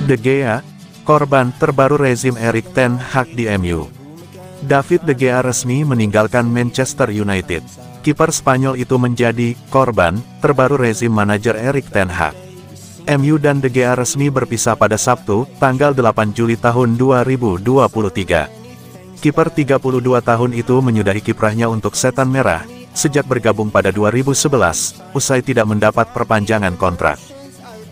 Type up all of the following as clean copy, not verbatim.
De Gea, korban terbaru rezim Erik ten Hag di MU. David De Gea resmi meninggalkan Manchester United. Kiper Spanyol itu menjadi korban terbaru rezim manajer Erik ten Hag. MU dan De Gea resmi berpisah pada Sabtu, tanggal 8 Juli tahun 2023. Kiper 32 tahun itu menyudahi kiprahnya untuk Setan Merah sejak bergabung pada 2011, usai tidak mendapat perpanjangan kontrak.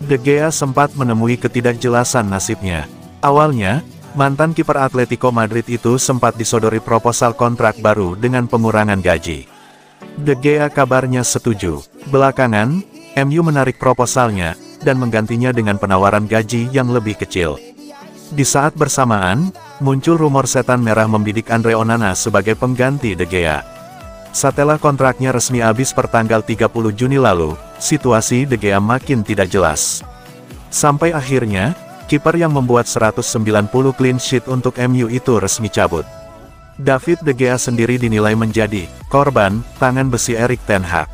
De Gea sempat menemui ketidakjelasan nasibnya. Awalnya, mantan kiper Atletico Madrid itu sempat disodori proposal kontrak baru dengan pengurangan gaji. De Gea kabarnya setuju. Belakangan, MU menarik proposalnya dan menggantinya dengan penawaran gaji yang lebih kecil. Di saat bersamaan, muncul rumor Setan Merah membidik Andre Onana sebagai pengganti De Gea. Setelah kontraknya resmi habis pertanggal 30 Juni lalu, situasi De Gea makin tidak jelas. Sampai akhirnya, kiper yang membuat 190 clean sheet untuk MU itu resmi cabut. David De Gea sendiri dinilai menjadi korban tangan besi Erik ten Hag.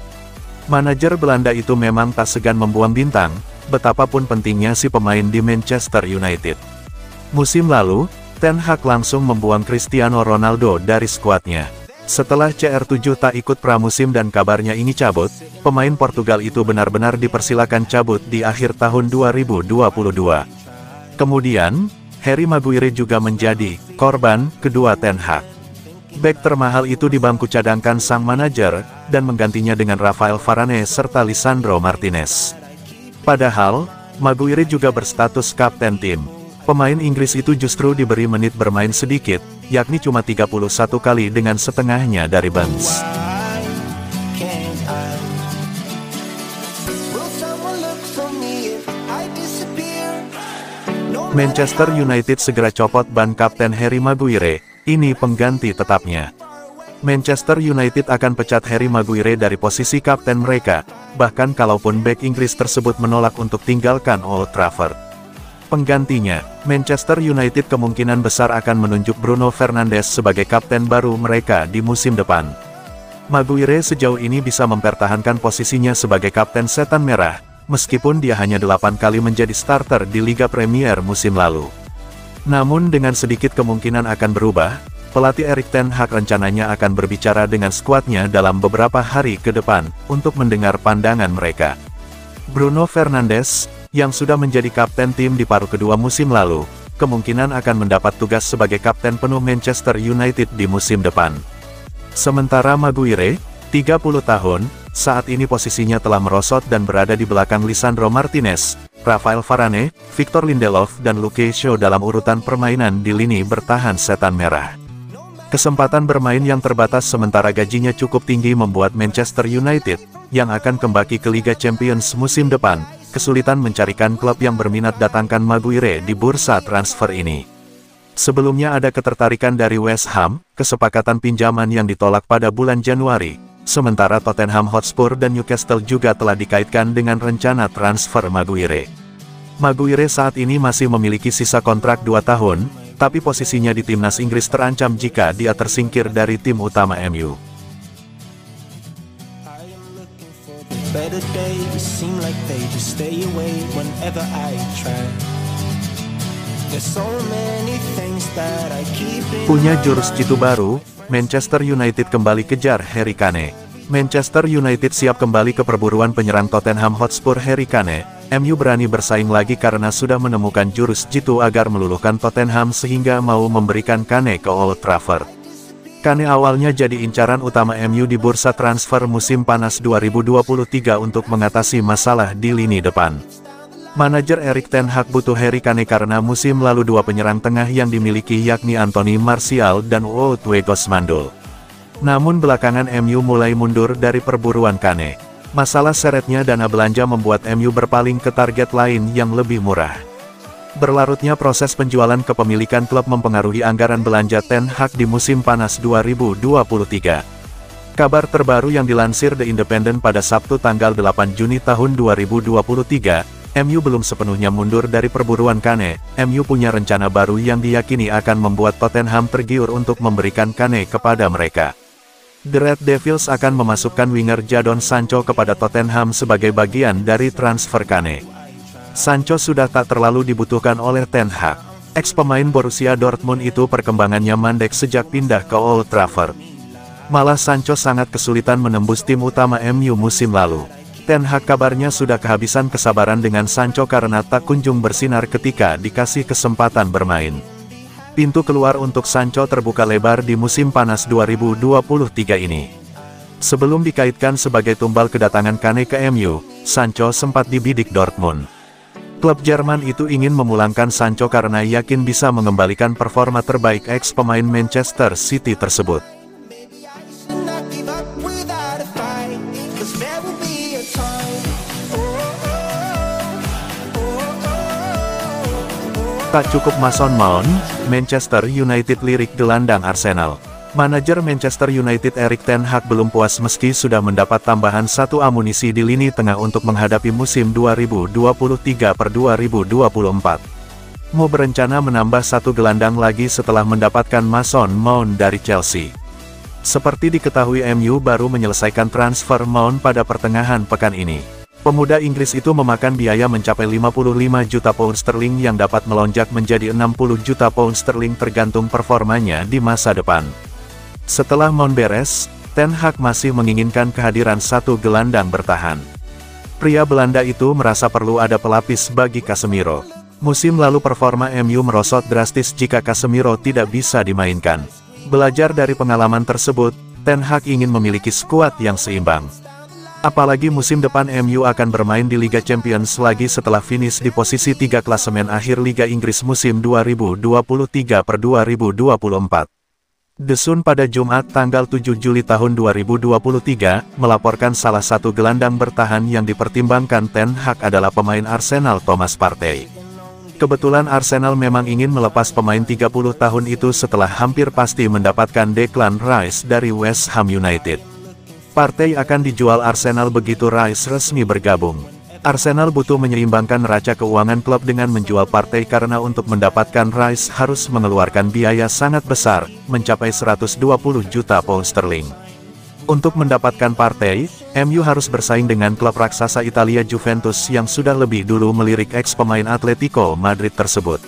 Manajer Belanda itu memang tak segan membuang bintang, betapapun pentingnya si pemain di Manchester United. Musim lalu, Ten Hag langsung membuang Cristiano Ronaldo dari skuadnya. Setelah CR7 tak ikut pramusim dan kabarnya ini cabut, pemain Portugal itu benar-benar dipersilakan cabut di akhir tahun 2022. Kemudian, Harry Maguire juga menjadi korban kedua Ten Hag. Bek termahal itu di bangku cadangkan sang manajer, dan menggantinya dengan Rafael Varane serta Lisandro Martinez. Padahal, Maguire juga berstatus kapten tim. Pemain Inggris itu justru diberi menit bermain sedikit, yakni cuma 31 kali dengan setengahnya dari bench. Manchester United segera copot ban kapten Harry Maguire, ini pengganti tetapnya. Manchester United akan pecat Harry Maguire dari posisi kapten mereka, bahkan kalaupun bek Inggris tersebut menolak untuk tinggalkan Old Trafford. Penggantinya, Manchester United kemungkinan besar akan menunjuk Bruno Fernandes sebagai kapten baru mereka di musim depan. Maguire sejauh ini bisa mempertahankan posisinya sebagai kapten Setan Merah, meskipun dia hanya 8 kali menjadi starter di Liga Premier musim lalu. Namun dengan sedikit kemungkinan akan berubah, pelatih Erik ten Hag rencananya akan berbicara dengan skuadnya dalam beberapa hari ke depan, untuk mendengar pandangan mereka. Bruno Fernandes, yang sudah menjadi kapten tim di paruh kedua musim lalu, kemungkinan akan mendapat tugas sebagai kapten penuh Manchester United di musim depan. Sementara Maguire, 30 tahun, saat ini posisinya telah merosot dan berada di belakang Lisandro Martinez, Rafael Varane, Victor Lindelof dan Luke Shaw dalam urutan permainan di lini bertahan Setan Merah. Kesempatan bermain yang terbatas sementara gajinya cukup tinggi membuat Manchester United, yang akan kembali ke Liga Champions musim depan, kesulitan mencarikan klub yang berminat datangkan Maguire di bursa transfer ini. Sebelumnya ada ketertarikan dari West Ham, kesepakatan pinjaman yang ditolak pada bulan Januari, sementara Tottenham Hotspur dan Newcastle juga telah dikaitkan dengan rencana transfer Maguire. Maguire saat ini masih memiliki sisa kontrak 2 tahun, tapi posisinya di timnas Inggris terancam jika dia tersingkir dari tim utama MU. Punya jurus jitu baru, Manchester United kembali kejar Harry Kane. Manchester United siap kembali ke perburuan penyerang Tottenham Hotspur Harry Kane. MU berani bersaing lagi karena sudah menemukan jurus jitu agar meluluhkan Tottenham sehingga mau memberikan Kane ke Old Trafford. Kane awalnya jadi incaran utama MU di bursa transfer musim panas 2023 untuk mengatasi masalah di lini depan. Manajer Erik ten Hag butuh Harry Kane karena musim lalu 2 penyerang tengah yang dimiliki yakni Anthony Martial dan Wout Weghorst mandul. Namun belakangan MU mulai mundur dari perburuan Kane. Masalah seretnya dana belanja membuat MU berpaling ke target lain yang lebih murah. Berlarutnya proses penjualan kepemilikan klub mempengaruhi anggaran belanja Ten Hag di musim panas 2023. Kabar terbaru yang dilansir The Independent pada Sabtu tanggal 8 Juni tahun 2023, MU belum sepenuhnya mundur dari perburuan Kane. MU punya rencana baru yang diyakini akan membuat Tottenham tergiur untuk memberikan Kane kepada mereka. The Red Devils akan memasukkan winger Jadon Sancho kepada Tottenham sebagai bagian dari transfer Kane. Sancho sudah tak terlalu dibutuhkan oleh Ten Hag. Ex-pemain Borussia Dortmund itu perkembangannya mandek sejak pindah ke Old Trafford. Malah Sancho sangat kesulitan menembus tim utama MU musim lalu. Ten Hag kabarnya sudah kehabisan kesabaran dengan Sancho karena tak kunjung bersinar ketika dikasih kesempatan bermain. Pintu keluar untuk Sancho terbuka lebar di musim panas 2023 ini. Sebelum dikaitkan sebagai tumbal kedatangan Kane ke MU, Sancho sempat dibidik Dortmund. Klub Jerman itu ingin memulangkan Sancho karena yakin bisa mengembalikan performa terbaik ex-pemain Manchester City tersebut. Tak cukup Mason Mount, Manchester United lirik gelandang Arsenal. Manajer Manchester United Erik ten Hag belum puas meski sudah mendapat tambahan satu amunisi di lini tengah untuk menghadapi musim 2023-2024. Mo berencana menambah satu gelandang lagi setelah mendapatkan Mason Mount dari Chelsea. Seperti diketahui MU baru menyelesaikan transfer Mount pada pertengahan pekan ini. Pemuda Inggris itu memakan biaya mencapai 55 juta pound sterling yang dapat melonjak menjadi 60 juta pound sterling tergantung performanya di masa depan. Setelah Mount beres, Ten Hag masih menginginkan kehadiran satu gelandang bertahan. Pria Belanda itu merasa perlu ada pelapis bagi Casemiro. Musim lalu performa MU merosot drastis jika Casemiro tidak bisa dimainkan. Belajar dari pengalaman tersebut, Ten Hag ingin memiliki skuad yang seimbang. Apalagi musim depan MU akan bermain di Liga Champions lagi setelah finish di posisi 3 klasemen akhir Liga Inggris musim 2023-2024. The Sun pada Jumat tanggal 7 Juli tahun 2023, melaporkan salah satu gelandang bertahan yang dipertimbangkan Ten Hag adalah pemain Arsenal Thomas Partey. Kebetulan Arsenal memang ingin melepas pemain 30 tahun itu setelah hampir pasti mendapatkan Declan Rice dari West Ham United. Partey akan dijual Arsenal begitu Rice resmi bergabung. Arsenal butuh menyeimbangkan neraca keuangan klub dengan menjual Partey karena untuk mendapatkan Rice harus mengeluarkan biaya sangat besar, mencapai 120 juta pound sterling. Untuk mendapatkan Partey, MU harus bersaing dengan klub raksasa Italia Juventus yang sudah lebih dulu melirik ex-pemain Atletico Madrid tersebut.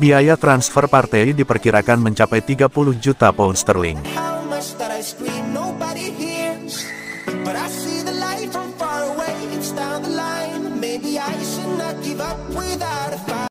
Biaya transfer Partey diperkirakan mencapai 30 juta pound sterling. Maybe I should not give up without a